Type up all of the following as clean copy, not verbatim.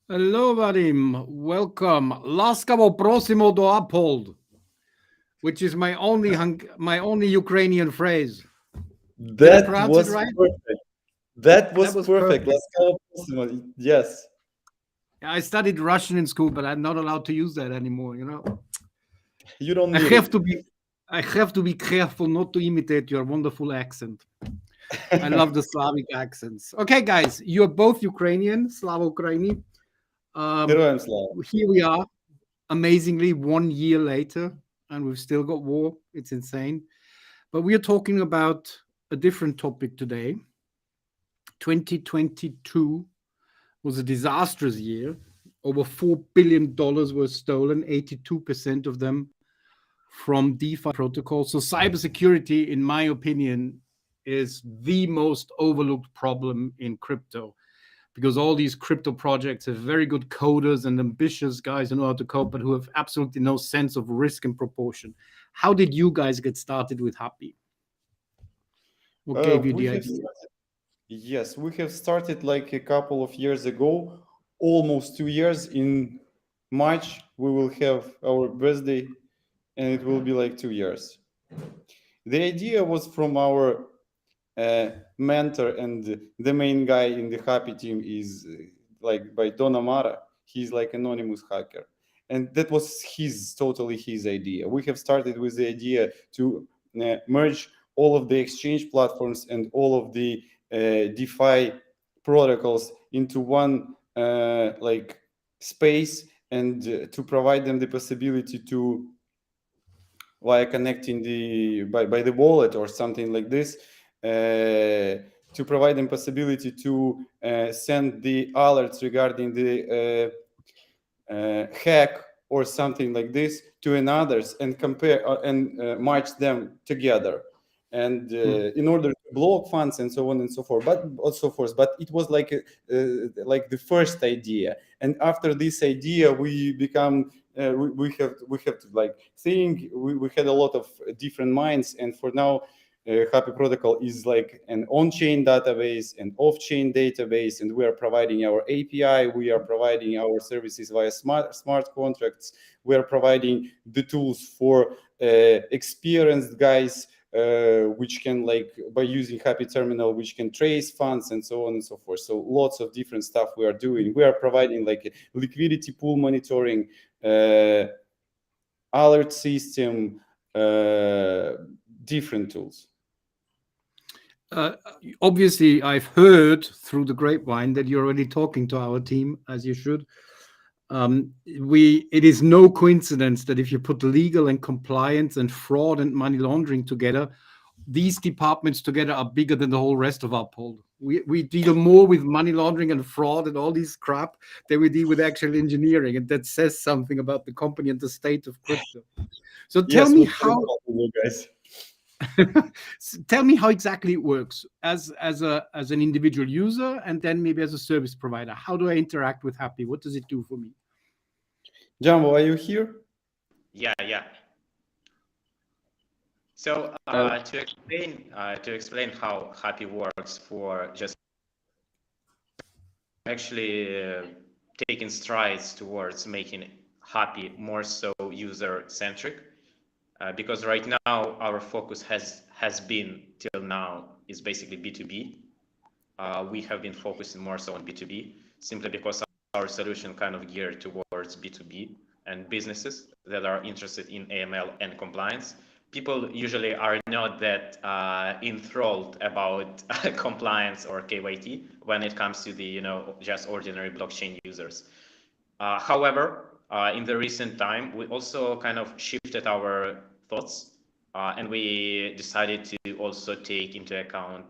Hello, Vadim. Welcome. Laskavo prosimo do Uphold, which is my only Ukrainian phrase. Did I That pronounce it was right? perfect. That That was was perfect. perfect. Let's go. Possible. Yes. I studied Russian in school, but I'm not allowed to use that anymore. You don't I need have it. to be. I have to be careful not to imitate your wonderful accent. I love the Slavic accents. Okay, guys, you're both Ukrainian, Slavo Ukraini. Um, Героям слава. Here we are, amazingly, 1 year later, and we've still got war. It's insane. But we are talking about a different topic today. 2022 was a disastrous year. Over $4 billion were stolen, 82% of them from DeFi protocols. So, cybersecurity, in my opinion, is the most overlooked problem in crypto because all these crypto projects have very good coders and ambitious guys who know how to code, but who have absolutely no sense of risk and proportion. How did you guys get started with HAPI? What gave you We the have idea? started, yes, we have started like a couple of years ago, almost 2 years. In March, we will have our birthday, and it will be like 2 years. The idea was from our mentor, and the main guy in the HAPI team is like by Don Amara. He's like anonymous hacker, and that was totally his idea. We have started with the idea to merge all of the exchange platforms and all of the DeFi protocols into one like space, and to provide them the possibility to, via connecting by the wallet or something like this, to provide them possibility to send the alerts regarding the hack or something like this to another's, and compare and match them together, and in order to block funds and so on and so forth. But it was like the first idea, and after this idea we become we have to like think. We had a lot of different minds, and for now HAPI protocol is like an on-chain database and off-chain database, and we are providing our API, we are providing our services via smart contracts, we are providing the tools for experienced guys which can, like, by using HAPI terminal, which can trace funds and so on and so forth. So lots of different stuff we are doing. We are providing like a liquidity pool monitoring, alert system, different tools. Uh, Obviously, I've heard through the grapevine that you're already talking to our team, as you should. It is no coincidence that if you put legal and compliance and fraud and money laundering together, these departments together are bigger than the whole rest of Uphold. We deal more with money laundering and fraud and all these crap than we deal with actual engineering, and that says something about the company and the state of crypto. So tell Yes, me we're very how proud of you guys. tell me how exactly it works as an individual user, and then maybe as a service provider. How do I interact with HAPI? What does it do for me? Jumbo, are you here? Yeah. So to explain how HAPI works, for just actually taking strides towards making HAPI more so user-centric, because right now our focus has been till now is basically B2B. We have been focusing more so on B2B simply because our solution kind of geared towards B2B and businesses that are interested in AML and compliance. People usually are not that enthralled about compliance or KYT when it comes to the just ordinary blockchain users. However, in the recent time, we also kind of shifted our thoughts, and we decided to also take into account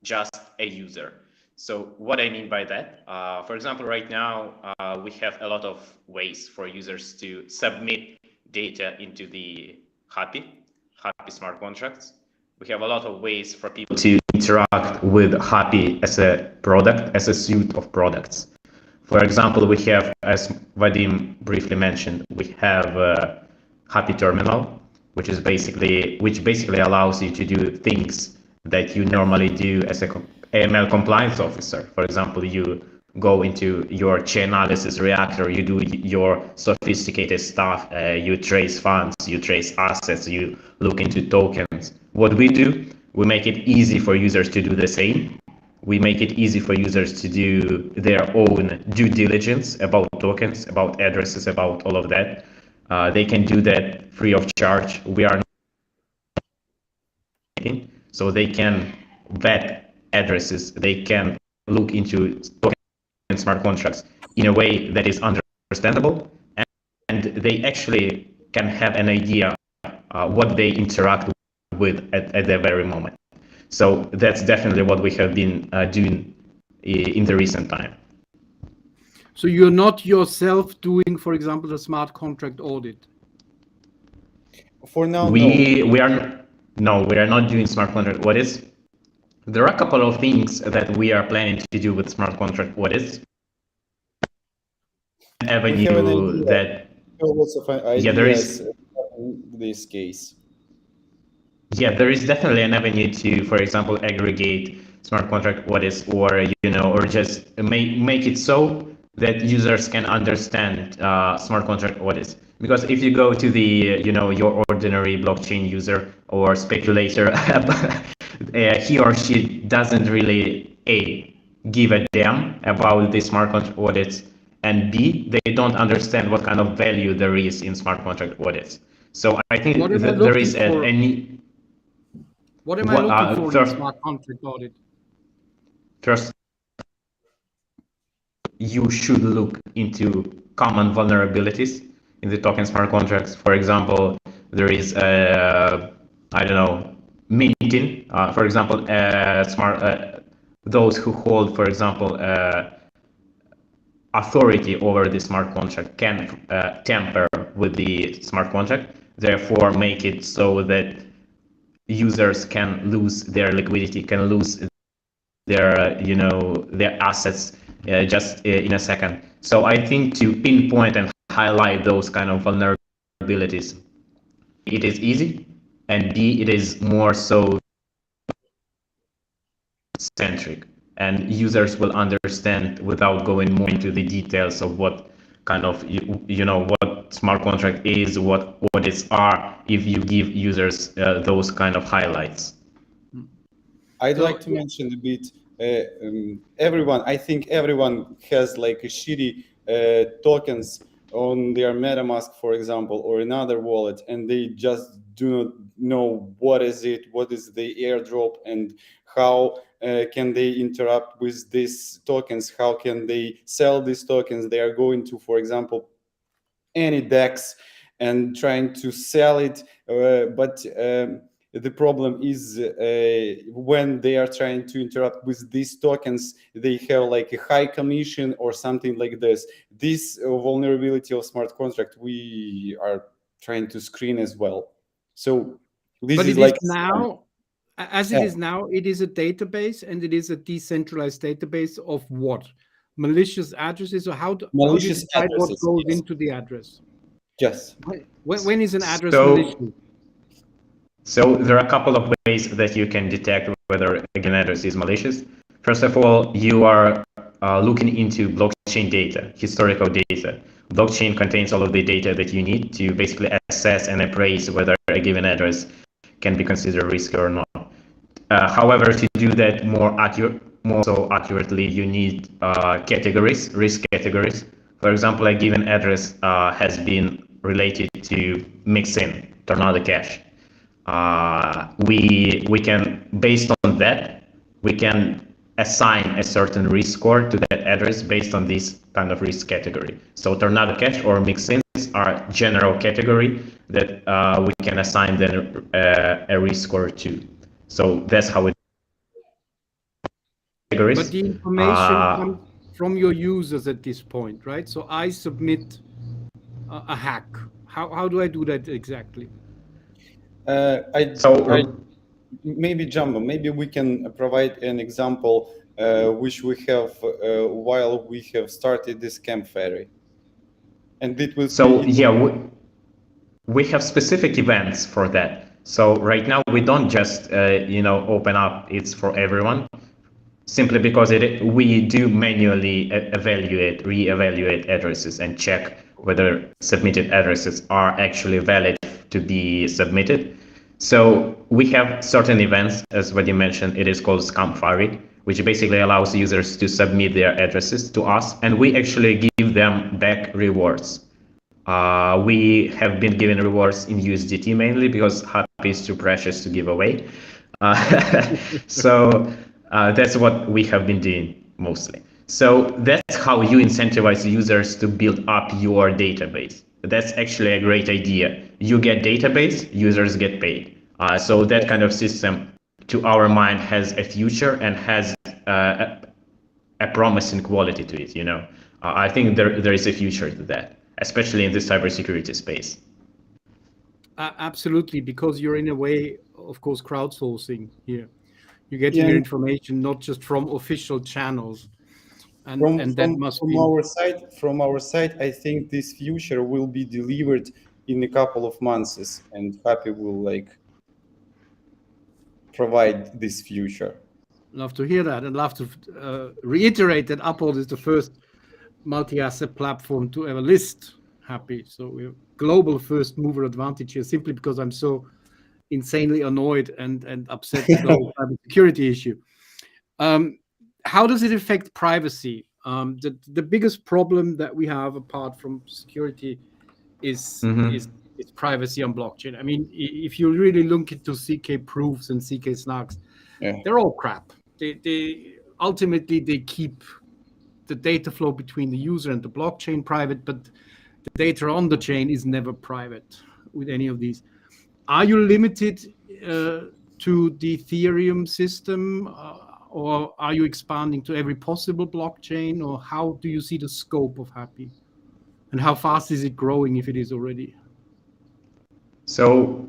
just a user. So what I mean by that, for example, right now we have a lot of ways for users to submit data into the HAPI smart contracts. We have a lot of ways for people to interact with HAPI as a product, as a suite of products. For example, we have, as Vadim briefly mentioned, we have a HAPI terminal, which basically allows you to do things that you normally do as a AML compliance officer. For example, you go into your chain analysis reactor, you do your sophisticated stuff, you trace funds, you trace assets, you look into tokens. What we do, we make it easy for users to do the same. We make it easy for users to do their own due diligence about tokens, about addresses, about all of that. They can do that free of charge. We are so they can vet addresses, they can look into token smart contracts in a way that is understandable, and they actually can have an idea what they interact with at the very moment. So that's definitely what we have been doing in the recent time. So you're not yourself doing, for example, the smart contract audit? For now, no. We are not doing smart contract audits. There are a couple of things that we are planning to do with smart contract audits. Avenue that lots of ideas in this case. Yeah, there is definitely an avenue to, for example, aggregate smart contract audits, or or just make it so that users can understand smart contract audits. Because if you go to the your ordinary blockchain user or speculator he or she doesn't really give a damn about the smart contract audits, and B, they don't understand what kind of value there is in smart contract audits. So I think there is any. What am I looking for in smart contract audit? First, you should look into common vulnerabilities in the token smart contracts. For example, there is I don't know, minting. For example, those who hold, for example, authority over the smart contract can tamper with the smart contract, therefore make it so that users can lose their liquidity, can lose their their assets just in a second. So I think to pinpoint and highlight those kind of vulnerabilities, it is easy, and B, it is more so centric, and users will understand without going more into the details of what kind of what smart contract is, what audits are, if you give users those kind of highlights. I'd like to mention a bit. I think everyone has like a shitty tokens on their MetaMask, for example, or another wallet, and they just do not know what is it, what is the airdrop, and how can they interact with these tokens, how can they sell these tokens. They are going to, for example, any DEX and trying to sell it, but the problem is when they are trying to interact with these tokens, they have like a high commission or something like this. This vulnerability of smart contract we are trying to screen as well. So this is like now, as it is now, it is a database, and it is a decentralized database of what? Malicious addresses, or how do you decide what goes into the address? Yes. When is an address malicious? So there are a couple of ways that you can detect whether an address is malicious. First of all, you are looking into blockchain data, historical data. Blockchain contains all of the data that you need to basically assess and appraise whether a given address can be considered risky or not. However, to do that more accurately, you need categories, risk categories. For example, a given address has been related to mixin, Tornado Cash. We can, based on that, we can assign a certain risk score to that address based on this kind of risk category. So Tornado Cash or mixins are general category that we can assign then a risk score to. So that's how it. But the information comes from your users at this point, right? So I submit a hack. How do I do that exactly? Maybe Jumbo, maybe we can provide an example which we have while we have started this camp ferry, and it will. So we have specific events for that. So right now we don't just open up it's for everyone. simply because we do manually reevaluate addresses and check whether submitted addresses are actually valid to be submitted. So we have certain events, as what you mentioned, it is called scam fiery, which basically allows users to submit their addresses to us, and we actually give them back rewards. We have been given rewards in USDT mainly because HAPI is too precious to give away. So that's what we have been doing mostly. So that's how you incentivize users to build up your database. That's actually a great idea. You get database, users get paid. So that kind of system, to our mind, has a future and has a promising quality to it. I think there is a future to that, especially in the cybersecurity space. Absolutely, because you're in a way, of course, crowdsourcing here. You're getting your information not just from official channels, and that must be from our side. I think this future will be delivered in a couple of months, and HAPI will provide this future. Love to hear that, and love to reiterate that Uphold is the first multi-asset platform to ever list HAPI. So we're global first mover advantage here, simply because I'm so insanely annoyed and upset with the whole cybersecurity issue. How does it affect privacy? The biggest problem that we have, apart from security, is privacy on blockchain. I mean, if you really look into CK proofs and CK snarks, they're all crap. They ultimately keep the data flow between the user and the blockchain private, but the data on the chain is never private with any of these. Are you limited to the Ethereum system, or are you expanding to every possible blockchain, or how do you see the scope of HAPI? And how fast is it growing, if it is already? So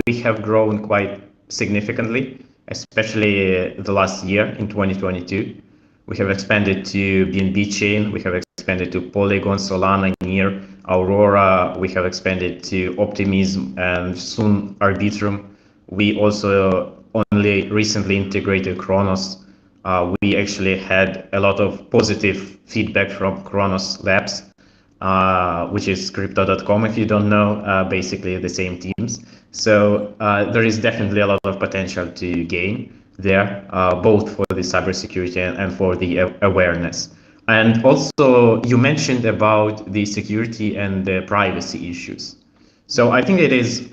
we have grown quite significantly, especially the last year in 2022. We have expanded to BNB chain, we have expanded to Polygon, Solana, Near, Aurora, we have expanded to Optimism and soon Arbitrum. We also only recently integrated Kronos. We actually had a lot of positive feedback from Kronos Labs, which is crypto.com if you don't know, basically the same teams. So there is definitely a lot of potential to gain there, both for the cybersecurity and for the awareness. And also, you mentioned about the security and the privacy issues. So I think it is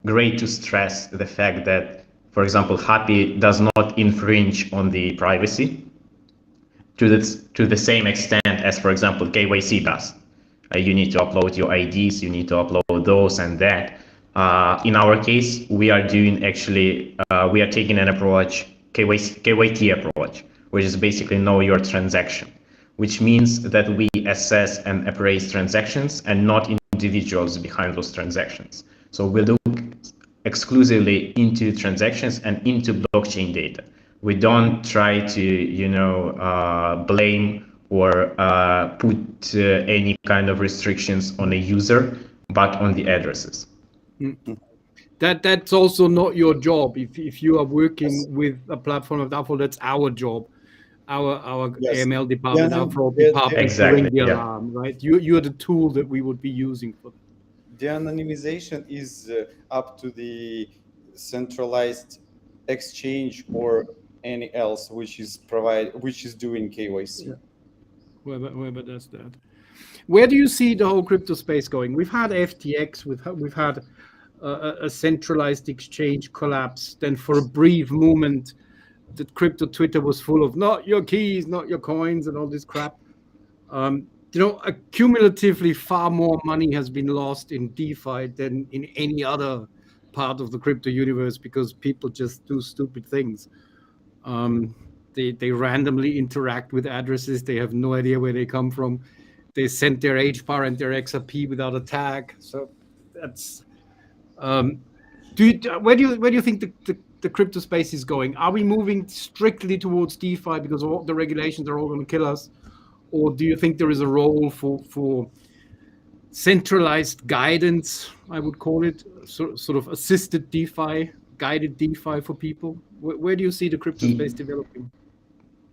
great to stress the fact that, for example, HAPI does not infringe on the privacy to the same extent as, for example, KYC does. You need to upload your IDs, you need to upload those and that. In our case, we are doing we are taking an approach, KYT approach, which is basically know your transaction, which means that we assess and appraise transactions and not individuals behind those transactions. So we look exclusively into transactions and into blockchain data. We don't try to, blame or put any kind of restrictions on a user, but on the addresses. That's also not your job. If you are working with a platform of Uphold, that's our job. Our AML department, our fraud department, exactly, ring the alarm, right? You're the tool that we would be using for that. The anonymization is up to the centralized exchange or any else which is doing KYC. Yeah. Whoever does that. Where do you see the whole crypto space going? We've had FTX, we've had a centralized exchange collapse. Then for a brief moment, the crypto Twitter was full of not your keys, not your coins, and all this crap. Cumulatively, far more money has been lost in DeFi than in any other part of the crypto universe because people just do stupid things. They randomly interact with addresses. They have no idea where they come from. They send their HBAR and their XRP without a tag. So that's. Where do you think the crypto space is going? Are we moving strictly towards DeFi because all the regulations are all going to kill us, or do you think there is a role for centralized guidance? I would call it sort of assisted DeFi, guided DeFi for people. Where do you see the crypto space developing?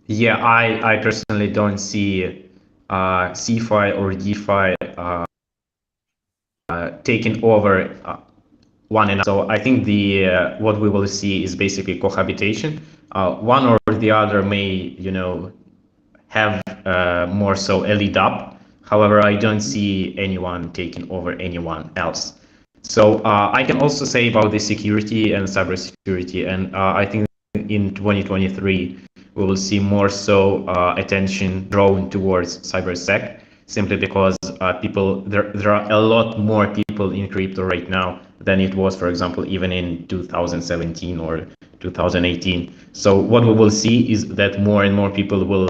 Yeah, I personally don't see CeFi or DeFi taking over one another. So I think the what we will see is basically cohabitation. One or the other may, have more so a lead up. However, I don't see anyone taking over anyone else. So I can also say about the security and cybersecurity, and I think in 2023 we will see more so attention drawn towards cybersec, simply because there are a lot more people in crypto right now than it was, for example, even in 2017 or 2018. So what we will see is that more and more people will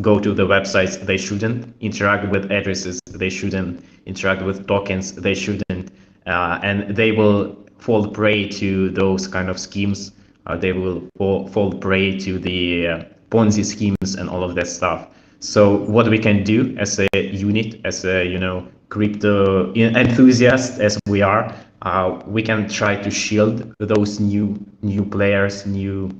go to the websites they shouldn't, interact with addresses they shouldn't, interact with tokens they shouldn't, and they will fall prey to those kind of schemes. They will fall prey to the Ponzi schemes and all of that stuff. So what we can do as a unit, as a crypto enthusiast as we are, we can try to shield those new players, newbies.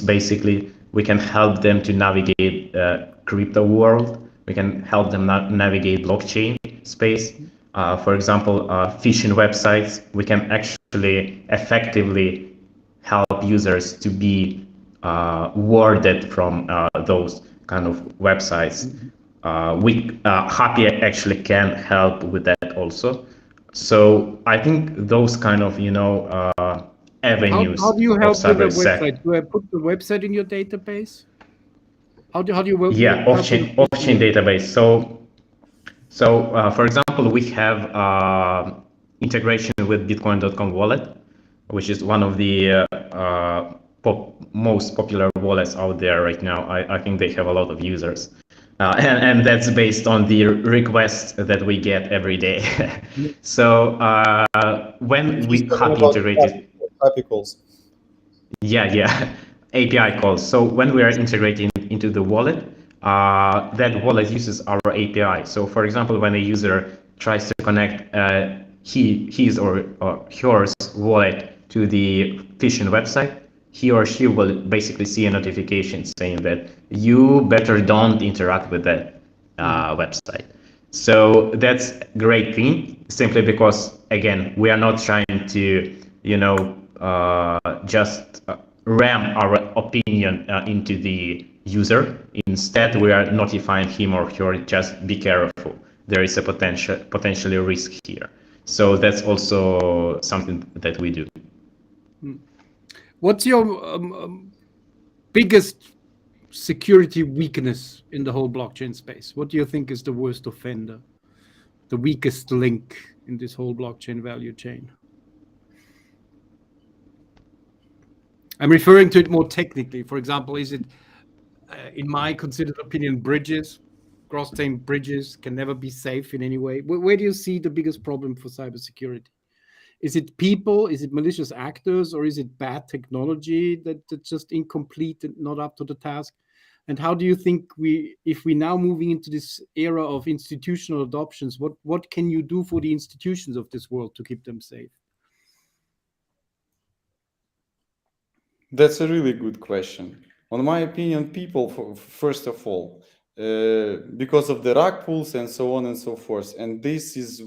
Basically, we can help them to navigate crypto world. We can help them navigate blockchain space. For example, phishing websites. We can actually effectively help users to be warded from those kind of websites. HAPI actually can help with that also. So I think those kind of How avenues do you of help with the cybersec. website? Do I put the website in your database? How do you Yeah, help with the off-chain database. So, for example, we have integration with Bitcoin.com wallet, which is one of the most popular wallets out there right now. I think they have a lot of users. And that's based on the requests that we get every day. So when He's we talking HAPI about integrated, happy calls. yeah, API calls. So when we are integrating into the wallet, that wallet uses our API. So for example, when a user tries to connect his or hers wallet to the phishing website, he or she will basically see a notification saying that you better don't interact with that website. So that's a great thing, simply because, again, we are not trying to, just ram our opinion into the user. Instead, we are notifying him or her, just be careful. There is a potentially risk here. So that's also something that we do. What's your biggest security weakness in the whole blockchain space? What do you think is the worst offender, the weakest link in this whole blockchain value chain? I'm referring to it more technically. For example, is it, in my considered opinion, bridges, cross-chain bridges can never be safe in any way? Where do you see the biggest problem for cybersecurity? Is it people? Is it malicious actors? Or is it bad technology that's just incomplete and not up to the task? And how do you think if we now moving into this era of institutional adoptions, what can you do for the institutions of this world to keep them safe? That's a really good question. On my opinion, people, first of all, because of the rug pulls and so on and so forth. And this is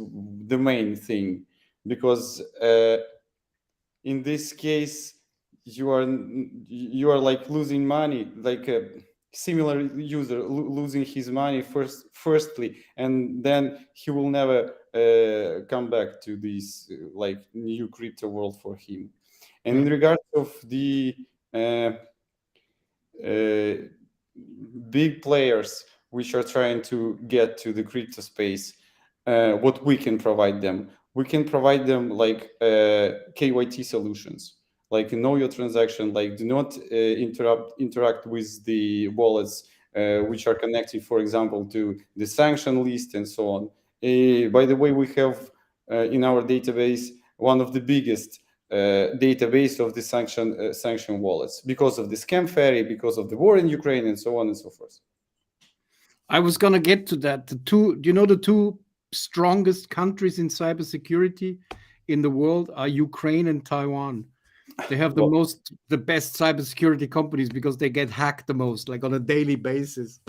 the main thing, because in this case, you are like losing money, like a similar user losing his money firstly, and then he will never come back to this like new crypto world for him. And in regards of the big players which are trying to get to the crypto space, what we can provide them, like KYT solutions, like know your transaction, like do not interact with the wallets which are connected, for example, to the sanction list and so on. By the way, we have in our database one of the biggest database of the sanction wallets, because of the scam ferry, because of the war in Ukraine, and so on and so forth. I was going to get to that. The two strongest countries in cybersecurity in the world are Ukraine and Taiwan. They have the best cybersecurity companies because they get hacked the most, like on a daily basis.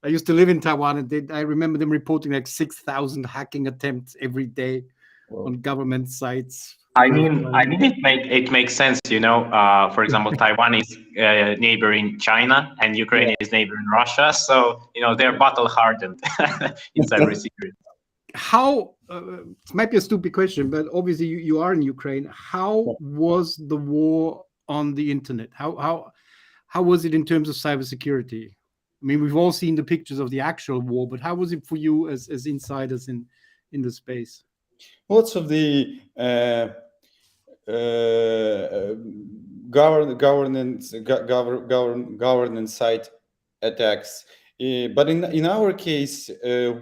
I used to live in Taiwan, and I remember them reporting like 6,000 hacking attempts every day on government sites. I mean, it makes sense, you know. For example, Taiwan is neighboring China, and Ukraine is neighboring Russia. So you know they're battle hardened in cybersecurity. How it might be a stupid question, but obviously you are in Ukraine. How was the war on the internet? How was it in terms of cybersecurity? I mean, we've all seen the pictures of the actual war, but how was it for you as insiders in the space? Lots of the governance side attacks. But in our case,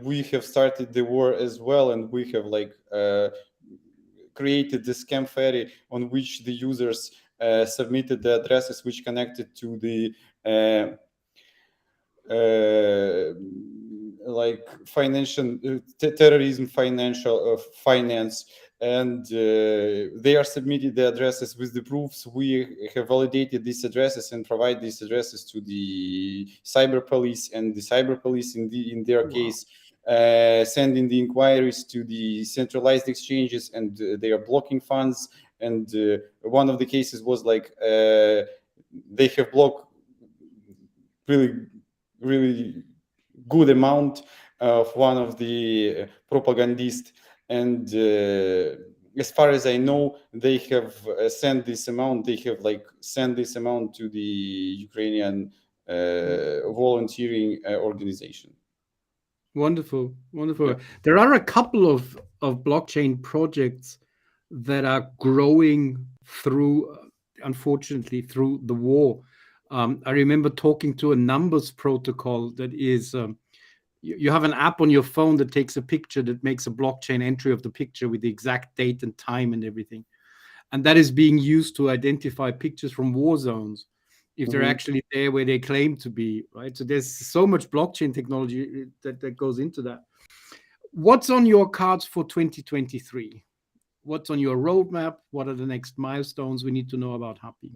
we have started the war as well, and we have created the scam ferry on which the users submitted the addresses which connected to the like financial terrorism, finance, and they are submitted the addresses with the proofs. We have validated these addresses and provide these addresses to the cyber police, and the cyber police in their case sending the inquiries to the centralized exchanges, and they are blocking funds. And one of the cases was like they have blocked really good amount of one of the propagandists, and as far as I know, they have sent this amount. They have sent this amount to the Ukrainian volunteering organization. Wonderful. Yeah. There are a couple of blockchain projects that are growing through, unfortunately, through the war. I remember talking to a numbers protocol that is, you have an app on your phone that takes a picture that makes a blockchain entry of the picture with the exact date and time and everything. And that is being used to identify pictures from war zones, if they're actually there where they claim to be, right? So there's so much blockchain technology that goes into that. What's on your cards for 2023? What's on your roadmap? What are the next milestones we need to know about HAPI?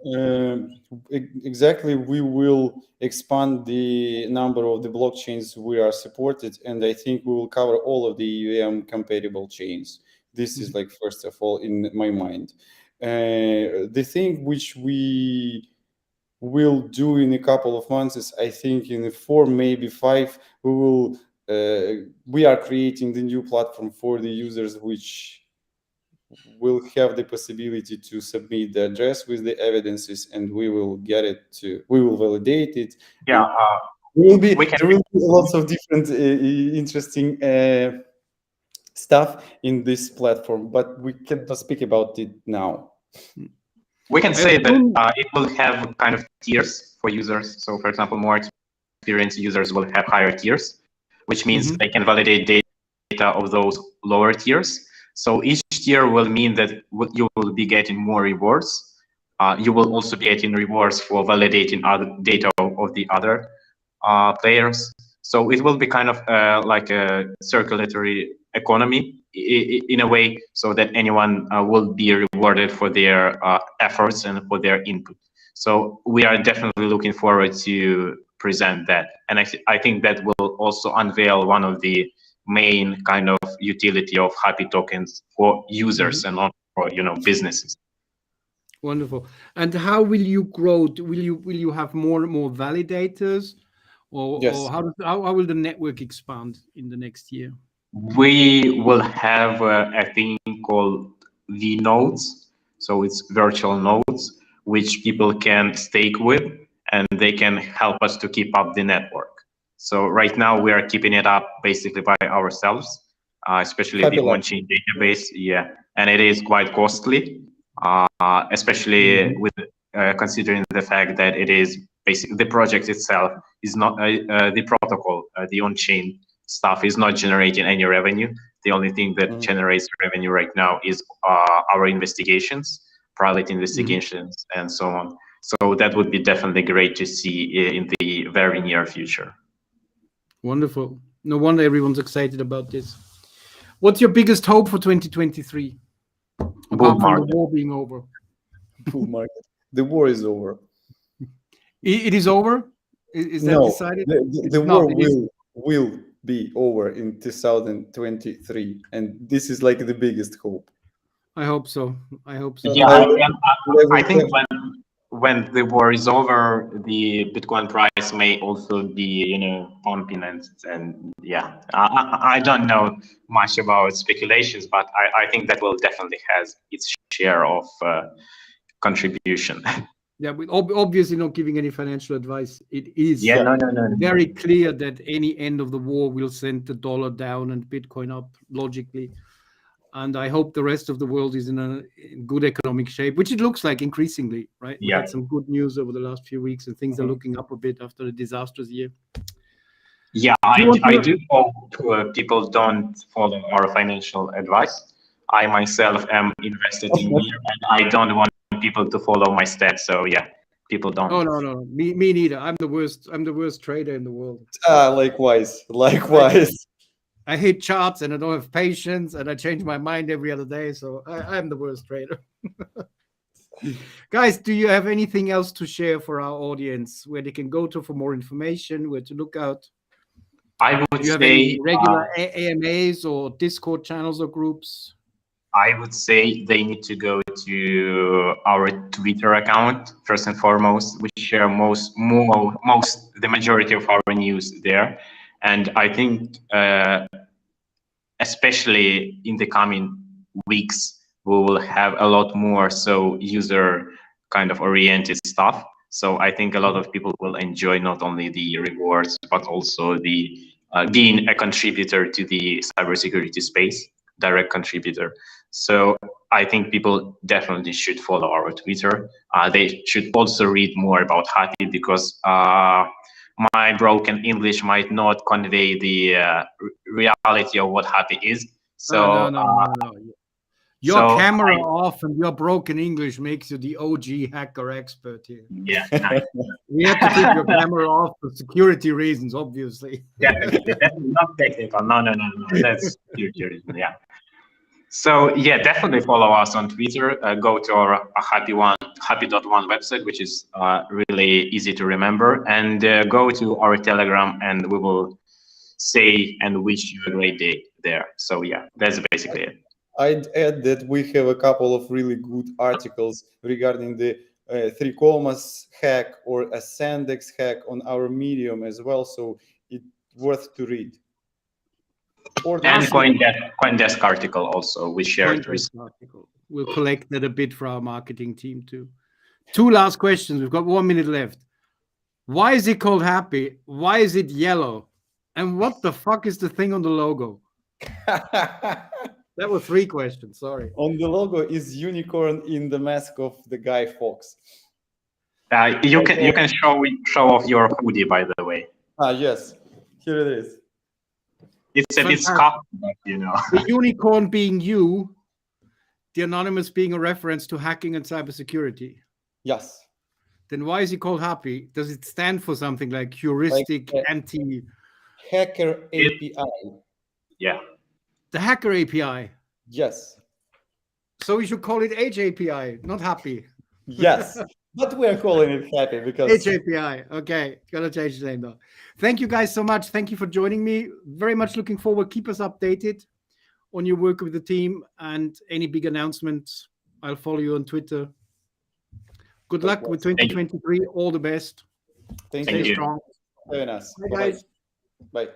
Exactly, we will expand the number of the blockchains we are supported, and I think we will cover all of the EVM compatible chains. This is first of all in my mind. The thing which we will do in a couple of months is, I think in 4, maybe 5, we are creating the new platform for the users, which will have the possibility to submit the address with the evidences, and we will we will validate it. Yeah, there will be lots of different interesting stuff in this platform, but we cannot speak about it now. We can say that it will have kind of tiers for users. So, for example, more experienced users will have higher tiers, which means they can validate data of those lower tiers. So each tier will mean that you will be getting more rewards. You will also be getting rewards for validating other data of the other players. So it will be kind of like a circulatory economy in a way, so that anyone will be rewarded for their efforts and for their input. So we are definitely looking forward to present that. And I think that will also unveil one of the main kind of utility of HAPI tokens for users and not for businesses. Wonderful. And how will you grow? Will you have more and more validators, or how will the network expand in the next year? We will have a thing called vNodes. So it's virtual nodes which people can stake with, and they can help us to keep up the network. So right now we are keeping it up basically by ourselves, especially the on-chain database. Yeah, and it is quite costly, especially with considering the fact that it is basically the project itself is not the protocol, the on-chain stuff is not generating any revenue. The only thing that generates revenue right now is our investigations, private investigations, and so on. So that would be definitely great to see in the very near future. Wonderful. No wonder everyone's excited about this. What's your biggest hope for 2023? Apart from the war being over? bull market. The war is over. It is over? Is that No, decided? the It's war not. It is. will be over in 2023, and this is like the biggest hope. I hope so. I hope so. Yeah, I- I think when the war is over, the Bitcoin price may also be, pumping and yeah, I don't know much about speculations, but I think that will definitely has its share of contribution. Yeah, but obviously not giving any financial advice. It is Yeah, no. very clear that any end of the war will send the dollar down and Bitcoin up logically. And I hope the rest of the world is in good economic shape, which it looks like increasingly, right? We Yeah. had some good news over the last few weeks, and things are looking up a bit after the disastrous year. Yeah, I do hope people don't follow our financial advice. I myself am invested in here, and I don't want people to follow my steps. So yeah, people don't. Oh no, me neither. I'm the worst trader in the world. Likewise. I hate charts and I don't have patience and I change my mind every other day. So I'm the worst trader. Guys, do you have anything else to share for our audience where they can go to for more information, where to look out? I would Do you have say any regular AMAs or Discord channels or groups? I would say they need to go to our Twitter account first and foremost. We share the majority of our news there, and I think especially in the coming weeks we will have a lot more user kind of oriented stuff. So I think a lot of people will enjoy not only the rewards but also the being a contributor to the cybersecurity space, direct contributor. So I think people definitely should follow our Twitter. They should also read more about HAPI because my broken English might not convey the reality of what HAPI is. So no. Your camera off and your broken English makes you the OG hacker expert here. Yeah, we have to keep your camera off for security reasons, obviously. Definitely not technical. No. That's security. Yeah. So yeah, definitely follow us on Twitter. Go to our HAPI.1 website, which is really easy to remember, and go to our Telegram, and we will say and wish you a great day there. So yeah, that's basically it. I'd add that we have a couple of really good articles regarding the 3 Commas hack or a Sandex hack on our Medium as well, so it's worth to read. And CoinDesk article also we shared. Article. We'll collect that a bit for our marketing team too. 2 last questions. We've got 1 minute left. Why is it called HAPI? Why is it yellow? And what the fuck is the thing on the logo? That were 3 questions. Sorry. On the logo is unicorn in the mask of the Guy Fawkes. You can show off your hoodie, by the way. Yes, here it is. It's a bit scuffed, but The unicorn being you, the anonymous being a reference to hacking and cybersecurity. Yes. Then why is it called HAPI? Does it stand for something like heuristic anti hacker API? Yeah. The hacker API. Yes. So we should call it HAPI, not HAPI. Yes. But we're calling it HAPI because HAPI. Okay, gotta change the name though. Thank you guys so much. Thank you for joining me. Very much looking forward. Keep us updated on your work with the team and any big announcements. I'll follow you on Twitter. Good luck with 2023. All the best. Thank Stay you. strong. Very nice. Bye, guys. Bye.